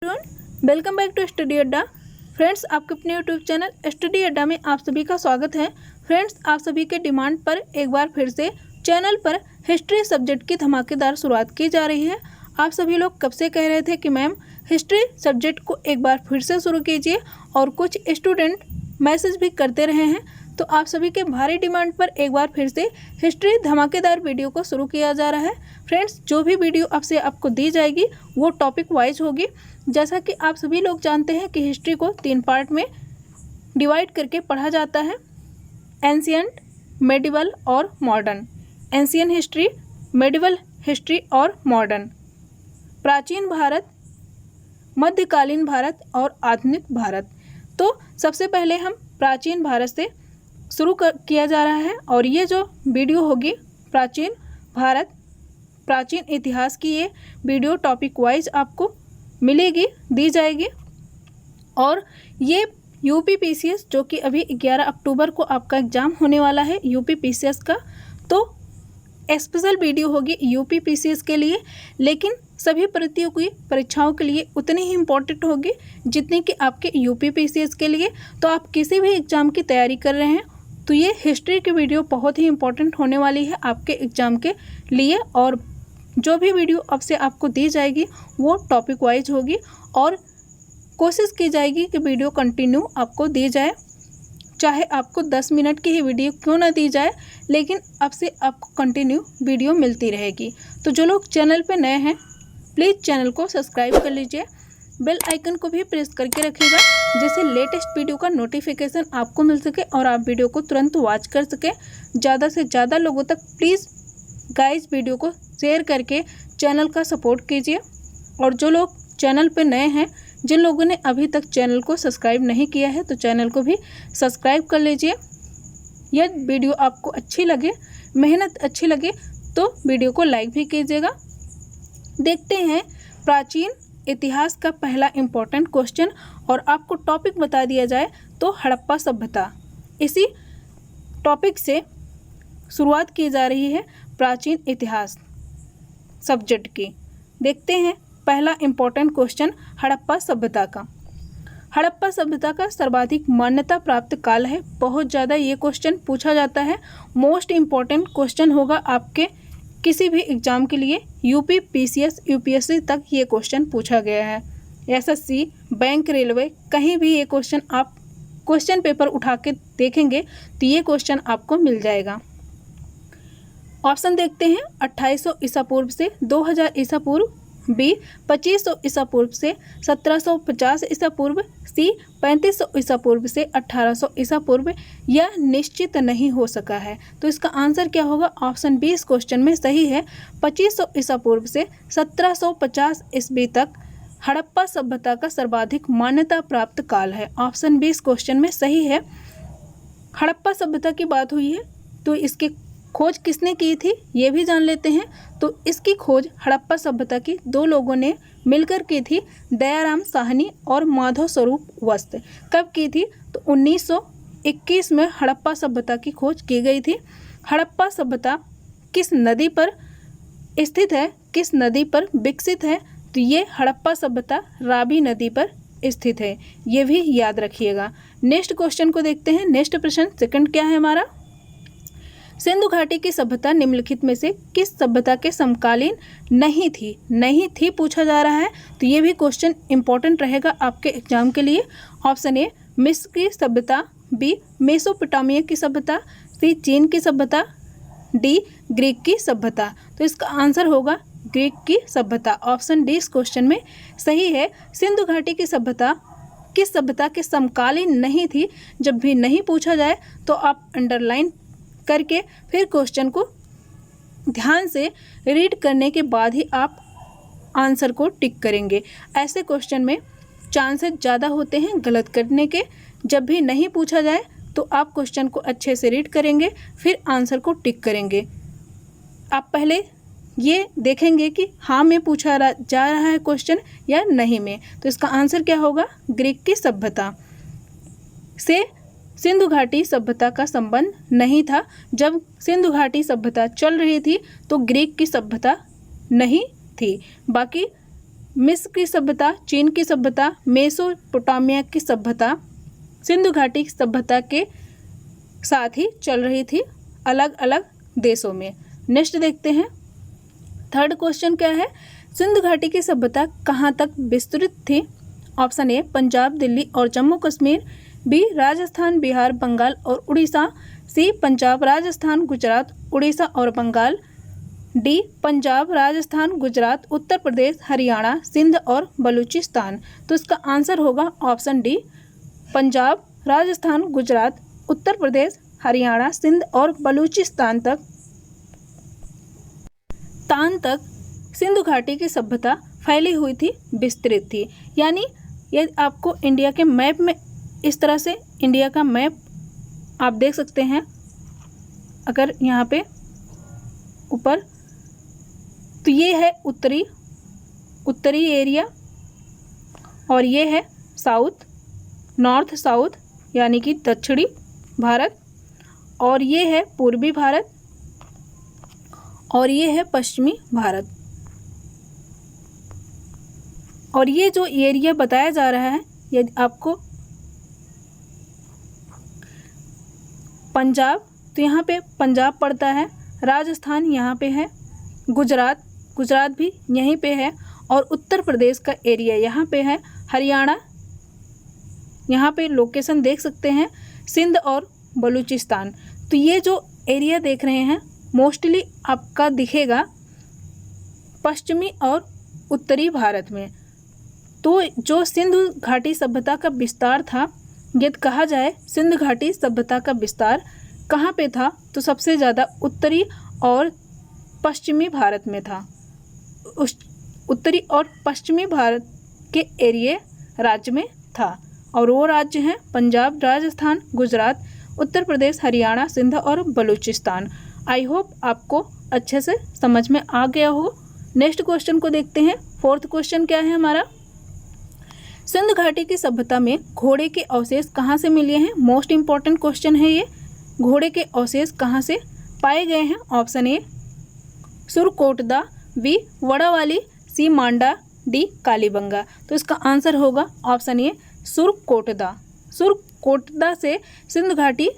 Welcome back to study अड्डा। Friends, आपके अपने यूट्यूब चैनल स्टडी अड्डा में आप सभी का स्वागत है। फ्रेंड्स, आप सभी के डिमांड पर एक बार फिर से चैनल पर हिस्ट्री सब्जेक्ट की धमाकेदार शुरुआत की जा रही है। आप सभी लोग कब से कह रहे थे कि मैम हिस्ट्री सब्जेक्ट को एक बार फिर से शुरू कीजिए, और कुछ स्टूडेंट मैसेज भी करते रहे हैं। तो आप सभी के भारी डिमांड पर एक बार फिर से हिस्ट्री धमाकेदार वीडियो को शुरू किया जा रहा है। फ्रेंड्स, जो भी वीडियो आपको दी जाएगी वो टॉपिक वाइज होगी। जैसा कि आप सभी लोग जानते हैं कि हिस्ट्री को 3 पार्ट में डिवाइड करके पढ़ा जाता है, एंशियंट, मेडिवल और modern. Ancient history, medieval history और मॉडर्न। प्राचीन भारत, मध्यकालीन भारत और आधुनिक भारत। तो सबसे पहले हम प्राचीन भारत से शुरू किया जा रहा है, और ये जो वीडियो होगी प्राचीन भारत, प्राचीन इतिहास की ये वीडियो टॉपिक वाइज आपको मिलेगी, दी जाएगी। और ये यूपी पीसीएस, जो कि अभी 11 अक्टूबर को आपका एग्ज़ाम होने वाला है यूपी पीसीएस का, तो स्पेशल वीडियो होगी यूपी पीसीएस के लिए, लेकिन सभी प्रतियोगी परीक्षाओं के लिए उतनी ही इम्पोर्टेंट होगी जितनी कि आपके यूपी पीसीएस के लिए। तो आप किसी भी एग्ज़ाम की तैयारी कर रहे हैं तो ये हिस्ट्री की वीडियो बहुत ही इम्पोर्टेंट होने वाली है आपके एग्ज़ाम के लिए। और जो भी वीडियो अब से आपको दी जाएगी वो टॉपिक वाइज होगी, और कोशिश की जाएगी कि वीडियो कंटिन्यू आपको दी जाए, चाहे आपको 10 मिनट की ही वीडियो क्यों ना दी जाए, लेकिन अब से आपको कंटिन्यू वीडियो मिलती रहेगी। तो जो लोग चैनल पे नए हैं प्लीज़ चैनल को सब्सक्राइब कर लीजिए, बेल आइकन को भी प्रेस करके रखिएगा, जिससे लेटेस्ट वीडियो का नोटिफिकेशन आपको मिल सके और आप वीडियो को तुरंत वॉच कर सकें। ज़्यादा से ज़्यादा लोगों तक प्लीज़ गाइस वीडियो को शेयर करके चैनल का सपोर्ट कीजिए। और जो लोग चैनल पे नए हैं, जिन लोगों ने अभी तक चैनल को सब्सक्राइब नहीं किया है, तो चैनल को भी सब्सक्राइब कर लीजिए। यह वीडियो आपको अच्छी लगे, मेहनत अच्छी लगे, तो वीडियो को लाइक भी कीजिएगा। देखते हैं प्राचीन इतिहास का पहला इम्पोर्टेंट क्वेश्चन, और आपको टॉपिक बता दिया जाए तो हड़प्पा सभ्यता। इसी टॉपिक से शुरुआत की जा रही है प्राचीन इतिहास सब्जेक्ट की। देखते हैं पहला इम्पोर्टेंट क्वेश्चन हड़प्पा सभ्यता का। हड़प्पा सभ्यता का सर्वाधिक मान्यता प्राप्त काल है। बहुत ज़्यादा ये क्वेश्चन पूछा जाता है, मोस्ट इम्पोर्टेंट क्वेश्चन होगा आपके किसी भी एग्ज़ाम के लिए। यूपी पीसीएस यूपीएससी तक ये क्वेश्चन पूछा गया है। एसएससी, बैंक, रेलवे, कहीं भी ये क्वेश्चन आप क्वेश्चन पेपर उठा के देखेंगे तो ये क्वेश्चन आपको मिल जाएगा। ऑप्शन देखते हैं, 2800 ईसा पूर्व से 2000 ईसा पूर्व, बी 2500 ईसा पूर्व से 1750 ईसा पूर्व, सी 3500 ईसा पूर्व से 1800 ईसा पूर्व। यह निश्चित नहीं हो सका है, तो इसका आंसर क्या होगा? ऑप्शन बी इस क्वेश्चन में सही है। 2500 ईसा पूर्व से 1750 ईस्वी तक हड़प्पा सभ्यता का सर्वाधिक मान्यता प्राप्त काल है। ऑप्शन बी इस क्वेश्चन में सही है। हड़प्पा सभ्यता की बात हुई है, तो इसकी खोज किसने की थी ये भी जान लेते हैं। तो इसकी खोज हड़प्पा सभ्यता की 2 लोगों ने मिलकर की थी, दयाराम साहनी और माधव स्वरूप वस्त। कब की थी? तो 1921 में हड़प्पा सभ्यता की खोज की गई थी। हड़प्पा सभ्यता किस नदी पर स्थित है, किस नदी पर विकसित है? तो ये हड़प्पा सभ्यता रावी नदी पर स्थित है, ये भी याद रखिएगा। नेक्स्ट क्वेश्चन को देखते हैं। नेक्स्ट प्रश्न सेकंड क्या है हमारा? सिंधु घाटी की सभ्यता निम्नलिखित में से किस सभ्यता के समकालीन नहीं थी? नहीं थी पूछा जा रहा है, तो ये भी क्वेश्चन इंपॉर्टेंट रहेगा आपके एग्जाम के लिए। ऑप्शन ए मिस्र की सभ्यता, बी मेसोपोटामिया की सभ्यता, सी चीन की सभ्यता, डी ग्रीक की सभ्यता। तो इसका आंसर होगा ग्रीक की सभ्यता। ऑप्शन डी इस क्वेश्चन में सही है। सिंधु घाटी की सभ्यता किस सभ्यता के समकालीन नहीं थी? जब भी नहीं पूछा जाए तो आप अंडरलाइन करके फिर क्वेश्चन को ध्यान से रीड करने के बाद ही आप आंसर को टिक करेंगे। ऐसे क्वेश्चन में चांसेस ज़्यादा होते हैं गलत करने के। जब भी नहीं पूछा जाए तो आप क्वेश्चन को अच्छे से रीड करेंगे, फिर आंसर को टिक करेंगे। आप पहले ये देखेंगे कि हाँ में पूछा जा रहा है क्वेश्चन या नहीं में। तो इसका आंसर क्या होगा? ग्रीक की सभ्यता से सिंधु घाटी सभ्यता का संबंध नहीं था। जब सिंधु घाटी सभ्यता चल रही थी तो ग्रीक की सभ्यता नहीं थी। बाकी मिस्र की सभ्यता, चीन की सभ्यता, मेसोपोटामिया की सभ्यता सिंधु घाटी की सभ्यता के साथ ही चल रही थी अलग अलग देशों में। नेक्स्ट देखते हैं, थर्ड क्वेश्चन क्या है, सिंधु घाटी की सभ्यता कहाँ तक विस्तृत थी? ऑप्शन ए पंजाब, दिल्ली और जम्मू कश्मीर, बी राजस्थान, बिहार, बंगाल और उड़ीसा, सी पंजाब, राजस्थान, गुजरात, उड़ीसा और बंगाल, डी पंजाब, राजस्थान, गुजरात, उत्तर प्रदेश, हरियाणा, सिंध और बलूचिस्तान। तो इसका आंसर होगा ऑप्शन डी, पंजाब, राजस्थान, गुजरात, उत्तर प्रदेश, हरियाणा, सिंध और बलूचिस्तान तक सिंधु घाटी की सभ्यता फैली हुई थी, विस्तृत थी। यानी ये आपको इंडिया के मैप में इस तरह से इंडिया का मैप आप देख सकते हैं। अगर यहाँ पे ऊपर, तो ये है उत्तरी एरिया और ये है साउथ, नॉर्थ साउथ यानी कि दक्षिणी भारत, और ये है पूर्वी भारत और ये है पश्चिमी भारत। और ये जो एरिया बताया जा रहा है, यदि आपको पंजाब, तो यहाँ पे पंजाब पड़ता है, राजस्थान यहाँ पे है, गुजरात भी यहीं पे है, और उत्तर प्रदेश का एरिया यहाँ पे है, हरियाणा यहाँ पे लोकेशन देख सकते हैं, सिंध और बलूचिस्तान। तो ये जो एरिया देख रहे हैं मोस्टली आपका दिखेगा पश्चिमी और उत्तरी भारत में। तो जो सिंधु घाटी सभ्यता का विस्तार था, यदि कहा जाए सिंधु घाटी सभ्यता का विस्तार कहाँ पे था, तो सबसे ज़्यादा उत्तरी और पश्चिमी भारत में था। उस उत्तरी और पश्चिमी भारत के एरिए राज्य में था, और वो राज्य हैं पंजाब, राजस्थान, गुजरात, उत्तर प्रदेश, हरियाणा, सिंध और बलूचिस्तान। आई होप आपको अच्छे से समझ में आ गया हो। नेक्स्ट क्वेश्चन को देखते हैं। फोर्थ क्वेश्चन क्या है हमारा, सिंधु घाटी की सभ्यता में घोड़े के अवशेष कहाँ से मिले हैं? मोस्ट इंपॉर्टेंट क्वेश्चन है ये। घोड़े के अवशेष कहाँ से पाए गए हैं? Option A Surkotada, B Vadawali, C Manda, D Kalibanga. तो इसका आंसर होगा ऑप्शन ए सुरकोटदा। सुरकोटदा से सिंधु घाटी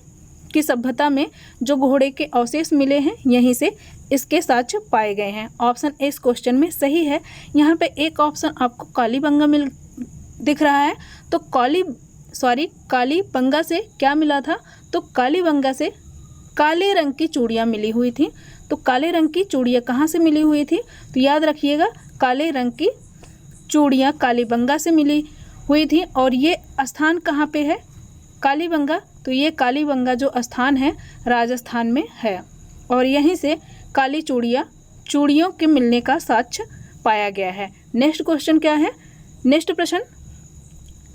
की सभ्यता में जो घोड़े के अवशेष मिले हैं, यहीं से इसके साक्ष्य पाए गए हैं। ऑप्शन ए इस क्वेश्चन में सही है। यहाँ पे एक ऑप्शन आपको कालीबंगा दिख रहा है, तो कालीबंगा से क्या मिला था? तो कालीबंगा से काले रंग की चूड़ियाँ मिली हुई थी। तो काले रंग की चूड़ियाँ कहाँ से मिली हुई थी? तो याद रखिएगा, काले रंग की चूड़ियाँ कालीबंगा से मिली हुई थी। और ये स्थान कहाँ पे है कालीबंगा? तो ये कालीबंगा जो स्थान है राजस्थान में है, और यहीं से काली चूड़ियों के मिलने का साक्ष्य पाया गया है। नेक्स्ट क्वेश्चन क्या है? नेक्स्ट प्रश्न,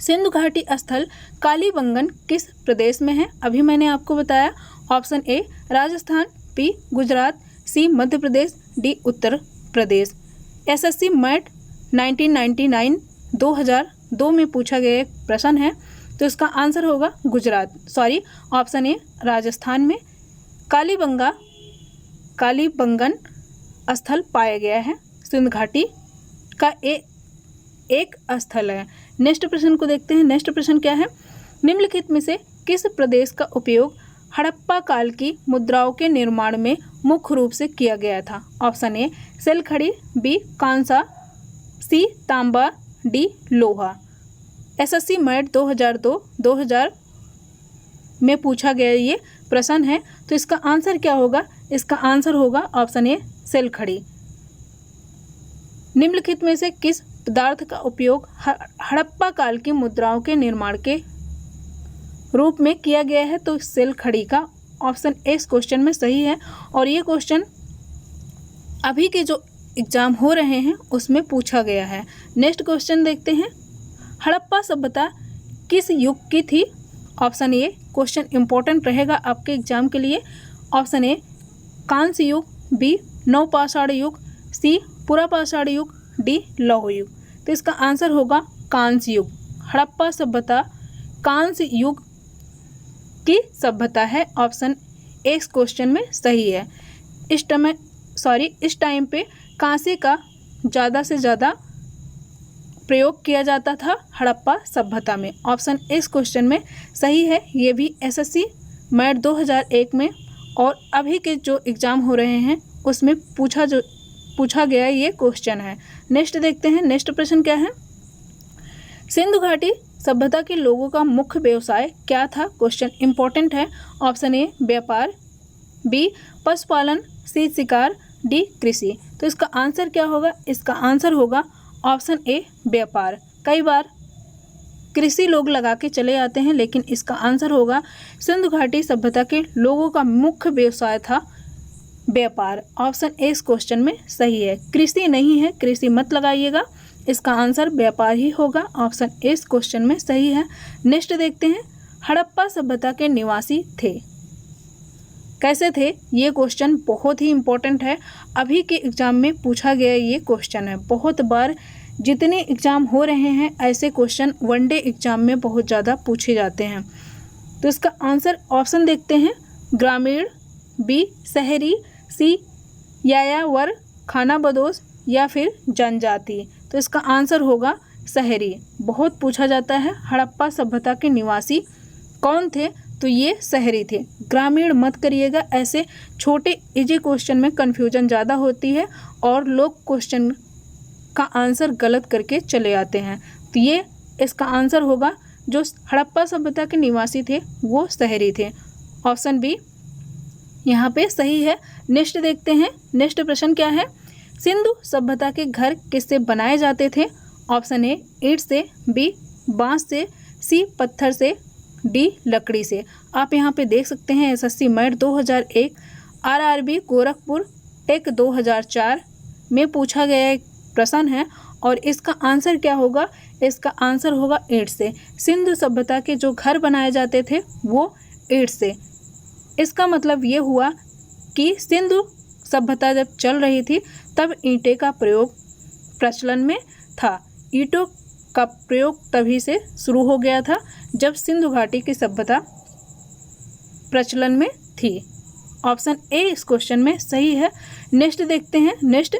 सिंधु घाटी स्थल कालीबंगन किस प्रदेश में है? अभी मैंने आपको बताया। Option A Rajasthan, B Gujarat, C Madhya Pradesh, D Uttar Pradesh. SSC MAT 2002 में पूछा गया एक प्रश्न है, तो इसका आंसर होगा ऑप्शन ए राजस्थान में कालीबंगन स्थल पाया गया है। सिंधु घाटी का एक स्थल है। नेक्स्ट प्रश्न को देखते हैं। नेक्स्ट प्रश्न क्या है? निम्नलिखित में से किस प्रदेश का उपयोग हड़प्पा काल की मुद्राओं के निर्माण में मुख्य रूप से किया गया था? ऑप्शन ए सेलखड़ी, बी कांसा, सी तांबा, डी लोहा। एसएससी मैट 2002 में पूछा गया ये प्रश्न है, तो इसका आंसर क्या होगा? इसका आंसर होगा ऑप्शन ए सेलखड़ी। निम्नलिखित में से किस पदार्थ का उपयोग हड़प्पा काल की मुद्राओं के निर्माण के रूप में किया गया है? तो सेलखड़ी का ऑप्शन ए इस क्वेश्चन में सही है। और ये क्वेश्चन अभी के जो एग्जाम हो रहे हैं उसमें पूछा गया है। नेक्स्ट क्वेश्चन देखते हैं। हड़प्पा सभ्यता किस युग की थी? ऑप्शन ए क्वेश्चन इंपॉर्टेंट रहेगा आपके एग्जाम के लिए। ऑप्शन ए कांस्य युग, बी नवपाषाण युग, सी पुरापाषाण युग, डी लौह युग। तो इसका आंसर होगा कांस्य युग। हड़प्पा सभ्यता कांस्य युग की सभ्यता है। ऑप्शन ए इस क्वेश्चन में सही है। इस टाइम पे कांसे का ज़्यादा से ज़्यादा प्रयोग किया जाता था हड़प्पा सभ्यता में। ऑप्शन इस क्वेश्चन में सही है। ये भी एसएससी मैट 2001 में और अभी के जो एग्ज़ाम हो रहे हैं उसमें पूछा गया ये क्वेश्चन है। नेक्स्ट देखते हैं, नेक्स्ट प्रश्न क्या है। सिंधु घाटी सभ्यता के लोगों का मुख्य व्यवसाय क्या था? क्वेश्चन इंपॉर्टेंट है। ऑप्शन ए व्यापार, बी पशुपालन, सी शिकार, डी कृषि। तो इसका आंसर क्या होगा? इसका आंसर होगा ऑप्शन ए व्यापार। कई बार कृषि लोग लगा के चले आते हैं, लेकिन इसका आंसर होगा सिंधु घाटी सभ्यता के लोगों का मुख्य व्यवसाय था व्यापार। ऑप्शन ए इस क्वेश्चन में सही है, कृषि नहीं है, कृषि मत लगाइएगा, इसका आंसर व्यापार ही होगा। ऑप्शन ए इस क्वेश्चन में सही है। नेक्स्ट देखते हैं, हड़प्पा सभ्यता के निवासी थे, कैसे थे? ये क्वेश्चन बहुत ही इम्पोर्टेंट है, अभी के एग्ज़ाम में पूछा गया ये क्वेश्चन है। बहुत बार जितने एग्ज़ाम हो रहे हैं ऐसे क्वेश्चन वनडे एग्ज़ाम में बहुत ज़्यादा पूछे जाते हैं। तो इसका आंसर ऑप्शन देखते हैं, ग्रामीण, बी शहरी, सी यायावर खानाबदोश या फिर जनजाति। तो इसका आंसर होगा शहरी। बहुत पूछा जाता है हड़प्पा सभ्यता के निवासी कौन थे, तो ये शहरी थे। ग्रामीण मत करिएगा, ऐसे छोटे इजी क्वेश्चन में कन्फ्यूजन ज़्यादा होती है और लोग क्वेश्चन का आंसर गलत करके चले आते हैं। तो ये इसका आंसर होगा, जो हड़प्पा सभ्यता के निवासी थे वो शहरी थे। ऑप्शन बी यहाँ पे सही है। नेक्स्ट देखते हैं, नेक्स्ट प्रश्न क्या है। सिंधु सभ्यता के घर किससे बनाए जाते थे? ऑप्शन ए ईंट से, बी बांस से, सी पत्थर से, डी लकड़ी से। आप यहाँ पे देख सकते हैं SSC MAT 2001, RRB Gorakhpur tech 2004 में पूछा गया एक प्रश्न है और इसका आंसर क्या होगा? इसका आंसर होगा ईंट से। सिंधु सभ्यता के जो घर बनाए जाते थे वो ईंट से। इसका मतलब ये हुआ कि सिंधु सभ्यता जब चल रही थी तब ईंटे का प्रयोग प्रचलन में था। ईंटों का प्रयोग तभी से शुरू हो गया था जब सिंधु घाटी की सभ्यता प्रचलन में थी। ऑप्शन ए इस क्वेश्चन में सही है। नेक्स्ट देखते हैं, नेक्स्ट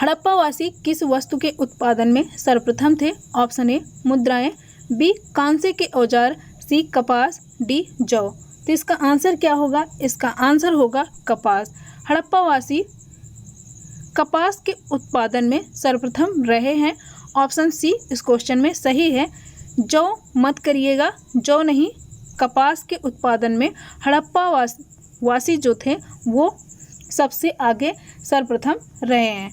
हड़प्पावासी किस वस्तु के उत्पादन में सर्वप्रथम थे? ऑप्शन ए मुद्राएं, बी कांसे के औजार, सी कपास, डी जौ। तो इसका आंसर क्या होगा? इसका आंसर होगा कपास। हड़प्पावासी कपास के उत्पादन में सर्वप्रथम रहे हैं। ऑप्शन सी इस क्वेश्चन में सही है। जौ मत करिएगा, जौ नहीं, कपास के उत्पादन में हड़प्पावासी जो थे वो सबसे आगे सर्वप्रथम रहे हैं।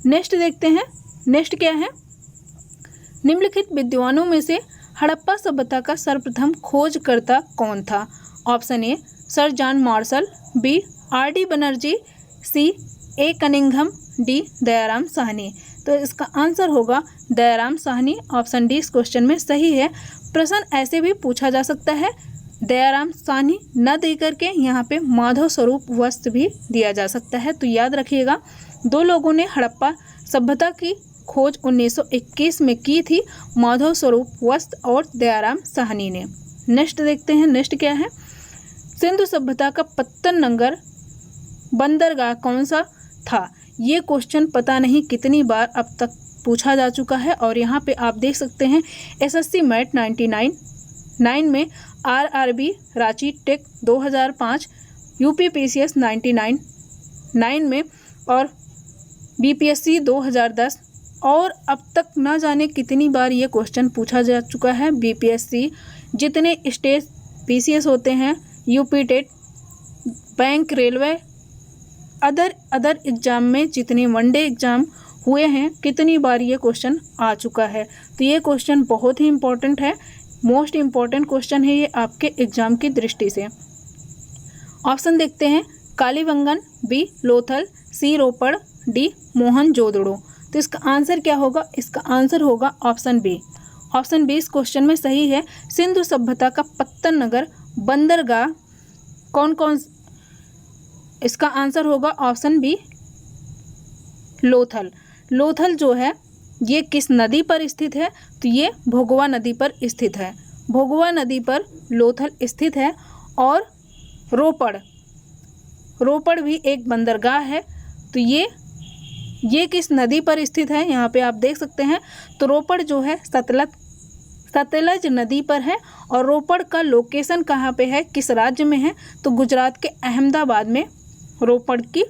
नेक्स्ट देखते हैं, नेक्स्ट क्या है। निम्नलिखित विद्वानों में से हड़प्पा सभ्यता का सर्वप्रथम खोजकर्ता कौन था? Option A sir John Marshall, B R D Banerjee, C A Cunningham, D Dayaram Sahni. तो इसका आंसर होगा दयाराम साहनी। ऑप्शन डी इस क्वेश्चन में सही है। प्रश्न ऐसे भी पूछा जा सकता है, दयाराम साहनी न दे करके यहाँ पे माधव स्वरूप वस्त भी दिया जा सकता है। तो याद रखिएगा, दो लोगों ने हड़प्पा सभ्यता की खोज 1921 में की थी, माधव स्वरूप वस्त और दयाराम साहनी ने। नेक्स्ट देखते हैं, नेक्स्ट क्या है। सिंधु सभ्यता का पत्तन नगर बंदरगाह कौन सा था? ये क्वेश्चन पता नहीं कितनी बार अब तक पूछा जा चुका है और यहाँ पे आप देख सकते हैं एसएससी मैट 99 में, आरआरबी रांची टेक 2005, यूपीपीसीएस 99 में और बीपीएससी 2010 और अब तक ना जाने कितनी बार ये क्वेश्चन पूछा जा चुका है। बीपीएससी जितने स्टेट पीसीएस होते हैं, UP TET, bank, railway, other exam में जितने वनडे एग्ज़ाम हुए हैं कितनी बार ये क्वेश्चन आ चुका है। तो ये क्वेश्चन बहुत ही इम्पोर्टेंट है, मोस्ट इम्पॉर्टेंट क्वेश्चन है ये आपके एग्ज़ाम की दृष्टि से। ऑप्शन देखते हैं, कालीबंगन, बी लोथल, सी रोपड़, डी मोहनजोदड़ो। तो इसका आंसर क्या होगा? इसका आंसर होगा ऑप्शन बी। ऑप्शन बी इस क्वेश्चन में सही है। सिंधु सभ्यता का पत्तन नगर बंदरगाह कौन कौन? इसका आंसर होगा ऑप्शन बी लोथल। लोथल जो है ये किस नदी पर स्थित है? तो ये भोगवा नदी पर स्थित है। भोगवा नदी पर लोथल स्थित है। और रोपड़ भी एक बंदरगाह है। तो ये ये किस नदी पर स्थित है, यहाँ पे आप देख सकते हैं। तो रोपड़ जो है सतलज नदी पर है। और रोपड़ का लोकेशन कहाँ पे है, किस राज्य में है, तो गुजरात के अहमदाबाद में रोपड़ की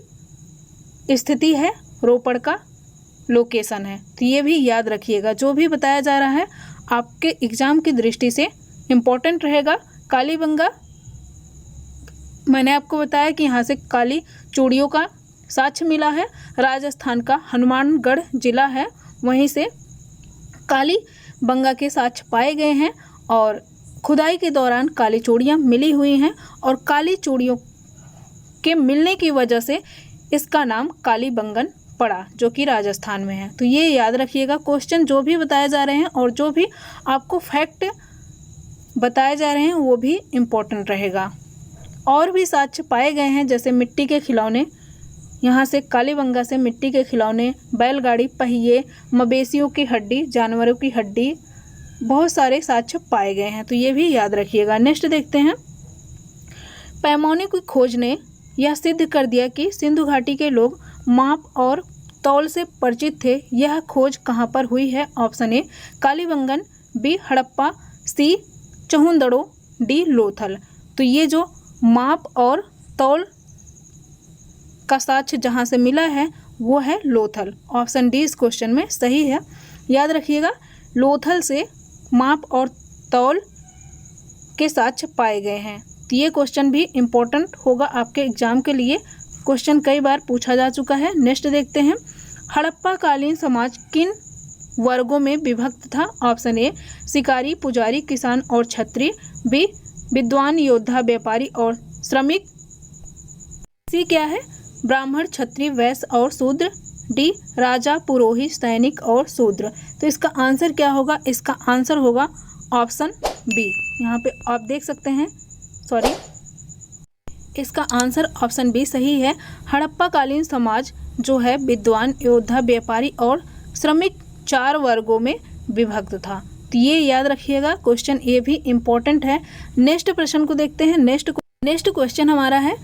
स्थिति है, रोपड़ का लोकेशन है। तो ये भी याद रखिएगा, जो भी बताया जा रहा है आपके एग्जाम की दृष्टि से इम्पोर्टेंट रहेगा। कालीबंगा, मैंने आपको बताया कि यहाँ से काली चूड़ियों का साक्ष्य मिला है। राजस्थान का हनुमानगढ़ जिला है, वहीं से काली बंगा के साक्ष्य पाए गए हैं और खुदाई के दौरान काली चूड़ियाँ मिली हुई हैं। और काली चूड़ियों के मिलने की वजह से इसका नाम कालीबंगन पड़ा, जो कि राजस्थान में है। तो ये याद रखिएगा, क्वेश्चन जो भी बताए जा रहे हैं और जो भी आपको फैक्ट बताए जा रहे हैं वो भी इम्पोर्टेंट रहेगा। और भी साक्ष्य पाए गए हैं, जैसे मिट्टी के खिलौने, यहाँ से कालीबंगा से मिट्टी के खिलौने, बैलगाड़ी, पहिए, मवेशियों की हड्डी, जानवरों की हड्डी, बहुत सारे साक्ष्य पाए गए हैं। तो ये भी याद रखिएगा। नेक्स्ट देखते हैं। पैमाने की खोज ने यह सिद्ध कर दिया कि सिंधु घाटी के लोग माप और तौल से परिचित थे। यह खोज कहाँ पर हुई है? Option A Kalibangan, B Harappa, C Chanhudaro, D Lothal. तो ये जो माप और तौल का साक्ष्य जहाँ से मिला है वो है लोथल। ऑप्शन डी इस क्वेश्चन में सही है। याद रखिएगा, लोथल से माप और तौल के साक्ष्य पाए गए हैं। तो ये क्वेश्चन भी इम्पोर्टेंट होगा आपके एग्जाम के लिए, क्वेश्चन कई बार पूछा जा चुका है। नेक्स्ट देखते हैं। हड़प्पा कालीन समाज किन वर्गों में विभक्त था? ऑप्शन ए शिकारी, पुजारी, किसान और क्षत्रिय, बी विद्वान, योद्धा, व्यापारी और श्रमिक, सी क्या है ब्राह्मण, क्षत्रिय, वैश्य और शूद्र, डी राजा, पुरोहित, सैनिक और शूद्र। तो इसका आंसर क्या होगा? इसका आंसर होगा ऑप्शन बी। यहाँ पे आप देख सकते हैं, सॉरी, इसका आंसर ऑप्शन बी सही है। हड़प्पा कालीन समाज जो है विद्वान, योद्धा, व्यापारी और श्रमिक 4 वर्गों में विभक्त था। तो ये याद रखिएगा, क्वेश्चन ये भी इम्पोर्टेंट है। नेक्स्ट प्रश्न को देखते हैं। नेक्स्ट क्वेश्चन हमारा है,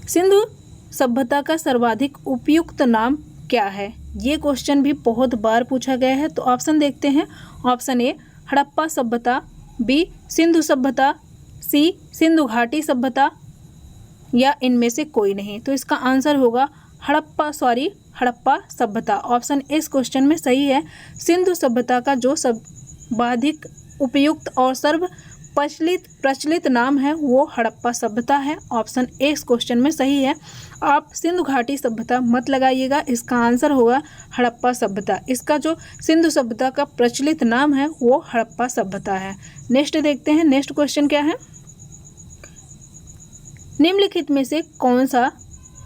सिंधु सभ्यता का सर्वाधिक उपयुक्त नाम क्या है? ये क्वेश्चन भी बहुत बार पूछा गया है। तो ऑप्शन देखते हैं। ऑप्शन ए हड़प्पा सभ्यता, बी सिंधु सभ्यता, सी सिंधु घाटी सभ्यता, या इनमें से कोई नहीं। तो इसका आंसर होगा हड़प्पा सभ्यता। ऑप्शन इस क्वेश्चन में सही है। सिंधु सभ्यता का जो सर्वाधिक उपयुक्त और सर्व प्रचलित नाम है वो हड़प्पा सभ्यता है। ऑप्शन ए इस क्वेश्चन में सही है। आप सिंधु घाटी सभ्यता मत लगाइएगा, इसका आंसर होगा हड़प्पा सभ्यता। इसका जो सिंधु सभ्यता का प्रचलित नाम है वो हड़प्पा सभ्यता है। नेक्स्ट देखते हैं। नेक्स्ट क्वेश्चन क्या है? निम्नलिखित में से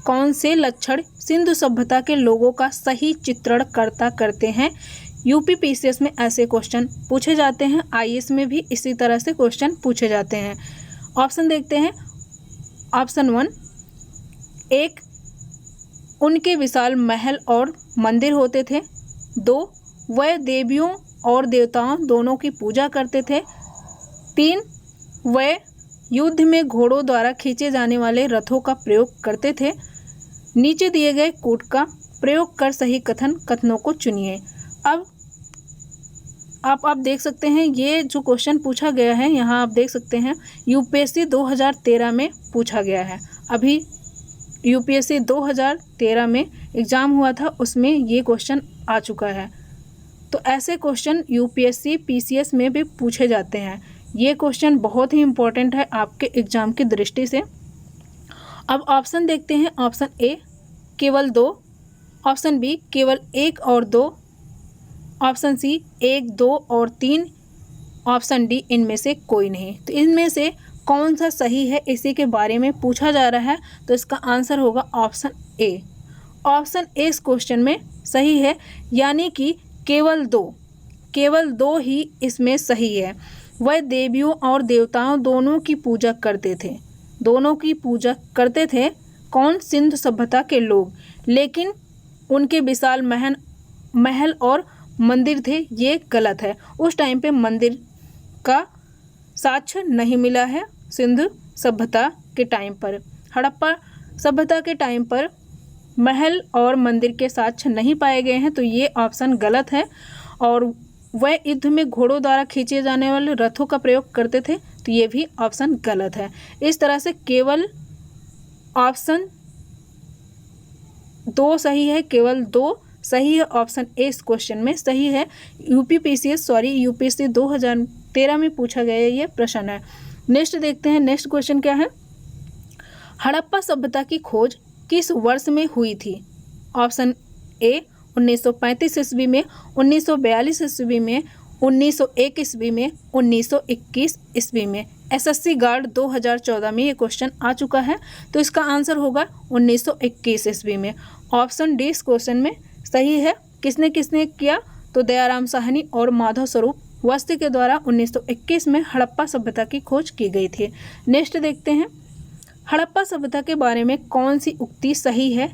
कौन से लक्षण सिंधु सभ्यता के लोगों का सही चित्रण करते हैं? यूपीपीसीएस में ऐसे क्वेश्चन पूछे जाते हैं, आईएएस में भी इसी तरह से क्वेश्चन पूछे जाते हैं। ऑप्शन देखते हैं। ऑप्शन 1, 1 उनके विशाल महल और मंदिर होते थे। 2 वह देवियों और देवताओं दोनों की पूजा करते थे। 3 वह युद्ध में घोड़ों द्वारा खींचे जाने वाले रथों का प्रयोग करते थे। नीचे दिए गए कोड का प्रयोग कर सही कथनों को चुनिए। अब आप देख सकते हैं, ये जो क्वेश्चन पूछा गया है यहाँ आप देख सकते हैं यूपीएससी 2013 में पूछा गया है। अभी यूपीएससी 2013 में एग्ज़ाम हुआ था, उसमें ये क्वेश्चन आ चुका है। तो ऐसे क्वेश्चन यूपीएससी पीसीएस में भी पूछे जाते हैं। ये क्वेश्चन बहुत ही इम्पोर्टेंट है आपके एग्ज़ाम की दृष्टि से। अब ऑप्शन देखते हैं। ऑप्शन ए केवल 2, ऑप्शन बी केवल 1 और 2, ऑप्शन सी 1, 2 और 3, ऑप्शन डी इनमें से कोई नहीं। तो इनमें से कौन सा सही है इसी के बारे में पूछा जा रहा है। तो इसका आंसर होगा ऑप्शन ए। ऑप्शन ए इस क्वेश्चन में सही है, यानी कि केवल 2 ही इसमें सही है। वह देवियों और देवताओं दोनों की पूजा करते थे। कौन? सिंधु सभ्यता के लोग। लेकिन उनके विशाल महल और मंदिर थे, ये गलत है। उस टाइम पे मंदिर का साक्ष्य नहीं मिला है सिंधु सभ्यता के टाइम पर। हड़प्पा सभ्यता के टाइम पर महल और मंदिर के साक्ष्य नहीं पाए गए हैं, तो ये ऑप्शन गलत है। और वह युद्ध में घोड़ों द्वारा खींचे जाने वाले रथों का प्रयोग करते थे, तो ये भी ऑप्शन गलत है। इस तरह से केवल ऑप्शन 2 सही है, केवल 2 सही है। ऑप्शन ए इस क्वेश्चन में सही है। यूपीएससी 2013 में पूछा गया ये प्रश्न है। नेक्स्ट देखते हैं, नेक्स्ट क्वेश्चन क्या है। हड़प्पा सभ्यता की खोज किस वर्ष में हुई थी? ऑप्शन ए 1935 ईस्वी में, 1942 ईस्वी में, 1901 ईस्वी में, 1921 ईस्वी में। एसएससी गार्ड 2014 में ये क्वेश्चन आ चुका है, तो इसका आंसर होगा 1921 ईस्वी में। ऑप्शन डी इस क्वेश्चन में सही है। किसने किसने किया? तो दयाराम साहनी और माधव स्वरूप वस्ती के द्वारा 1921 में हड़प्पा सभ्यता की खोज की गई थी। नेक्स्ट देखते हैं, हड़प्पा सभ्यता के बारे में कौन सी उक्ति सही है?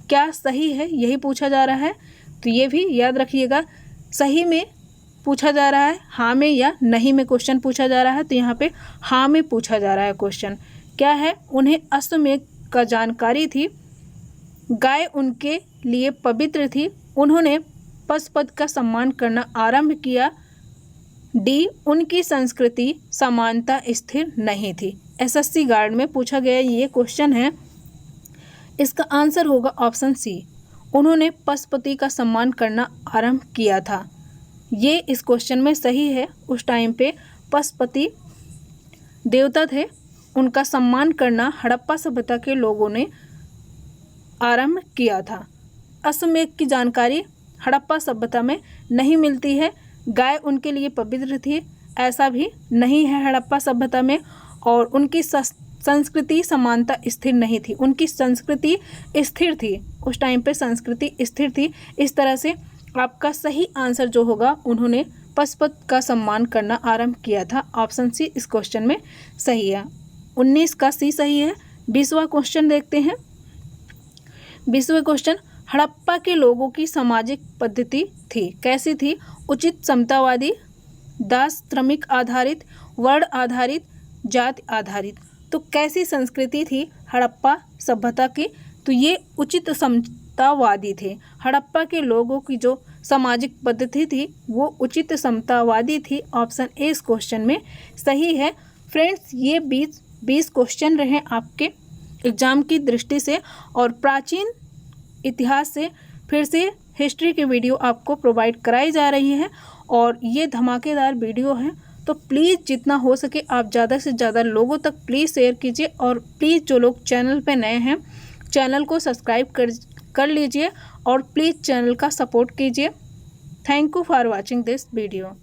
क्या सही है, यही पूछा जा रहा है। तो ये भी याद रखिएगा, सही में पूछा जा रहा है, हाँ में या नहीं में क्वेश्चन पूछा जा रहा है। तो यहाँ पे हाँ में पूछा जा रहा है क्वेश्चन। क्या है? उन्हें अश्वमेध का जानकारी थी, गाय उनके लिए पवित्र थी, उन्होंने पशुपति का सम्मान करना आरंभ किया। डी, उनकी संस्कृति समानता स्थिर नहीं थी। एसएससी गार्ड में पूछा गया ये क्वेश्चन है, इसका आंसर होगा ऑप्शन सी, उन्होंने पशुपति का सम्मान करना आरंभ किया था। ये इस क्वेश्चन में सही है। उस टाइम पे पशुपति देवता थे, उनका सम्मान करना हड़प्पा सभ्यता के लोगों ने आरंभ किया था। अश्वमेध की जानकारी हड़प्पा सभ्यता में नहीं मिलती है। गाय उनके लिए पवित्र थी, ऐसा भी नहीं है हड़प्पा सभ्यता में। और उनकी संस्कृति समानता स्थिर नहीं थी, उनकी संस्कृति स्थिर थी, उस टाइम पे संस्कृति स्थिर थी। इस तरह से आपका सही आंसर जो होगा, उन्होंने पशुपति का सम्मान करना आरंभ किया था। ऑप्शन सी इस क्वेश्चन में सही है। 19 का सी सही है। 20वां क्वेश्चन देखते हैं। 20वां क्वेश्चन, हड़प्पा के लोगों की सामाजिक पद्धति थी, कैसी थी? उचित समतावादी, दास श्रमिक आधारित, वर्ण आधारित, जाति आधारित। तो कैसी संस्कृति थी हड़प्पा सभ्यता की? तो ये उचित समतावादी थे। हड़प्पा के लोगों की जो सामाजिक पद्धति थी वो उचित समतावादी थी। ऑप्शन ए इस क्वेश्चन में सही है। फ्रेंड्स, ये 20 क्वेश्चन रहे आपके एग्जाम की दृष्टि से, और प्राचीन इतिहास से फिर से हिस्ट्री की वीडियो आपको प्रोवाइड कराई जा रही है। और ये धमाकेदार वीडियो है, तो प्लीज़ जितना हो सके आप ज़्यादा से ज़्यादा लोगों तक प्लीज़ शेयर कीजिए। और प्लीज़ जो लोग चैनल पे नए हैं, चैनल को सब्सक्राइब कर लीजिए और प्लीज़ चैनल का सपोर्ट कीजिए। Thank you for watching this video.